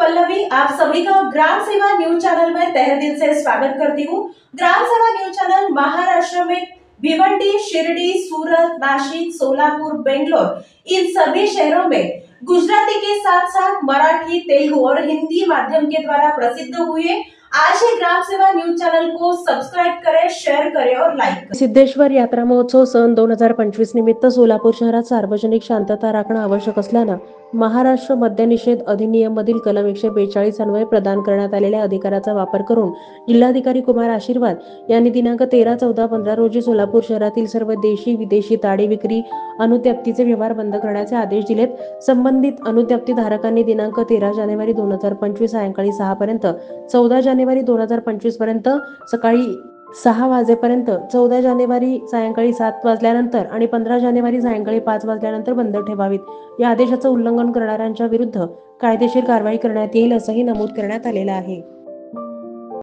पल्लवी, आप सभी का ग्राम सेवा न्यूज चैनल में तहे दिल से स्वागत करती हूँ। ग्राम सेवा न्यूज चैनल महाराष्ट्र में भिवंडी, शिरडी, सूरत, नासिक, सोलापुर, बेंगलोर इन सभी शहरों में गुजराती के साथ साथ मराठी, तेलुगु और हिंदी माध्यम के द्वारा प्रसिद्ध हुए। आज ही ग्राम सेवा न्यूज चैनल को सब्सक्राइब करें, शेअर करें और लाईक करें। सिद्धेश्वर यात्रा महोत्सव सन 2025 निमित्त सोलापूर शहरात सार्वजनिक शांतता राखणे आवश्यक असल्याने महाराष्ट्र मद्यनिषेध अधिनियम मधील कलम 142 अन्वये प्रदान करण्यात आलेल्या अधिकाराचा वापर करून जिल्हाधिकारी कुमार आशीर्वाद यांनी दिनांक 13, 14, 15 रोजी सोलापूर शहरातील सर्व देशी विदेशी ताडी विक्री अनुत्याप्तीचे व्यवहार बंद करण्याचे आदेश दिलेत। संबंधित अनुत्याप्ती धारकांनी दिनांक 13 जानेवारी 2025 सायंकाळी 6 पर्यंत, 14 जानेवारी 2025 पर्यंत सकाळी 6 वाजेपर्यंत, 14 जानेवारी सायंकाळी 7 वाजल्यानंतर आणि 15 जानेवारी सायंकाळी 5 वाजल्यानंतर बंद ठेवावीत। या आदेशाचं उल्लंघन करणाऱ्यांच्या विरुद्ध कायदेशीर कारवाई करण्यात येईल असंही नमूद करण्यात आलेलं आहे।